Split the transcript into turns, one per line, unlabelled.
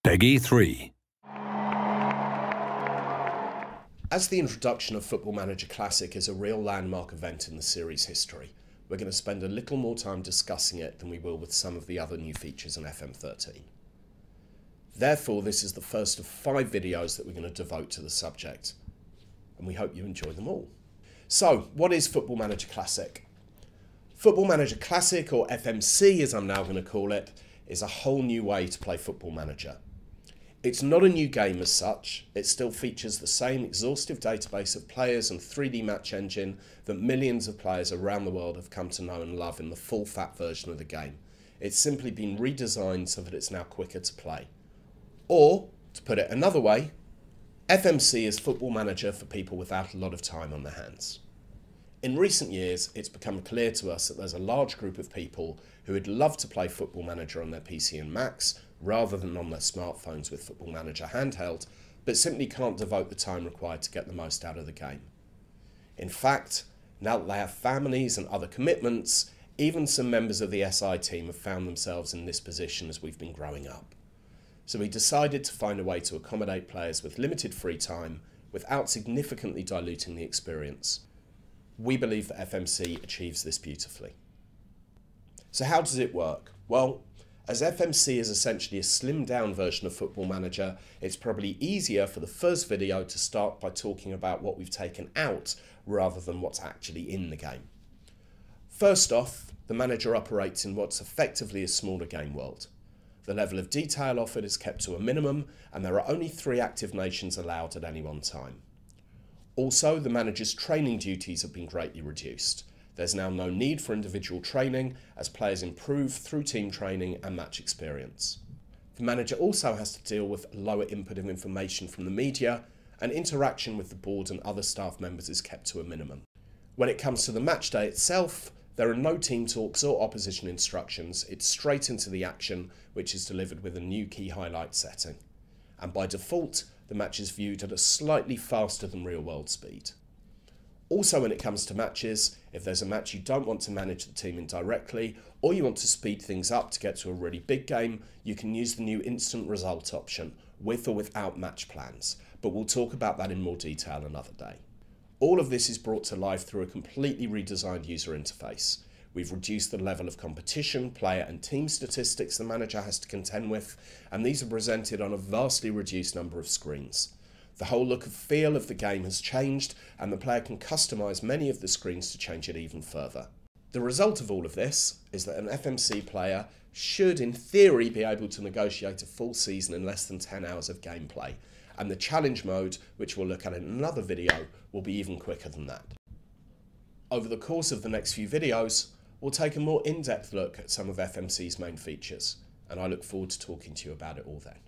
Peggy 3.
As the introduction of Football Manager Classic is a real landmark event in the series' history, we're going to spend a little more time discussing it than we will with some of the other new features in FM13. Therefore, this is the first of 5 videos that we're going to devote to the subject, and we hope you enjoy them all. So, what is Football Manager Classic? Football Manager Classic, or FMC as I'm now going to call it, is a whole new way to play Football Manager. It's not a new game as such, it still features the same exhaustive database of players and 3D match engine that millions of players around the world have come to know and love in the full-fat version of the game. It's simply been redesigned so that it's now quicker to play. Or, to put it another way, FMC is Football Manager for people without a lot of time on their hands. In recent years, it's become clear to us that there's a large group of people who would love to play Football Manager on their PC and Macs rather than on their smartphones with Football Manager handheld, but simply can't devote the time required to get the most out of the game. In fact, now that they have families and other commitments, even some members of the SI team have found themselves in this position as we've been growing up. So we decided to find a way to accommodate players with limited free time without significantly diluting the experience. We believe that FMC achieves this beautifully. So how does it work? Well, as FMC is essentially a slimmed down version of Football Manager, it's probably easier for the first video to start by talking about what we've taken out rather than what's actually in the game. First off, the manager operates in what's effectively a smaller game world. The level of detail offered is kept to a minimum, and there are only 3 active nations allowed at any one time. Also, the manager's training duties have been greatly reduced. There's now no need for individual training as players improve through team training and match experience. The manager also has to deal with lower input of information from the media, and interaction with the board and other staff members is kept to a minimum. When it comes to the match day itself, there are no team talks or opposition instructions. It's straight into the action, which is delivered with a new key highlight setting. And by default, the match is viewed at a slightly faster than real world speed. Also, when it comes to matches, if there's a match you don't want to manage the team in directly, or you want to speed things up to get to a really big game, you can use the new instant result option, with or without match plans, but we'll talk about that in more detail another day. All of this is brought to life through a completely redesigned user interface. We've reduced the level of competition, player and team statistics the manager has to contend with, and these are presented on a vastly reduced number of screens. The whole look and feel of the game has changed, and the player can customise many of the screens to change it even further. The result of all of this is that an FMC player should, in theory, be able to negotiate a full season in less than 10 hours of gameplay, and the challenge mode, which we'll look at in another video, will be even quicker than that. Over the course of the next few videos, we'll take a more in-depth look at some of FMC's main features, and I look forward to talking to you about it all then.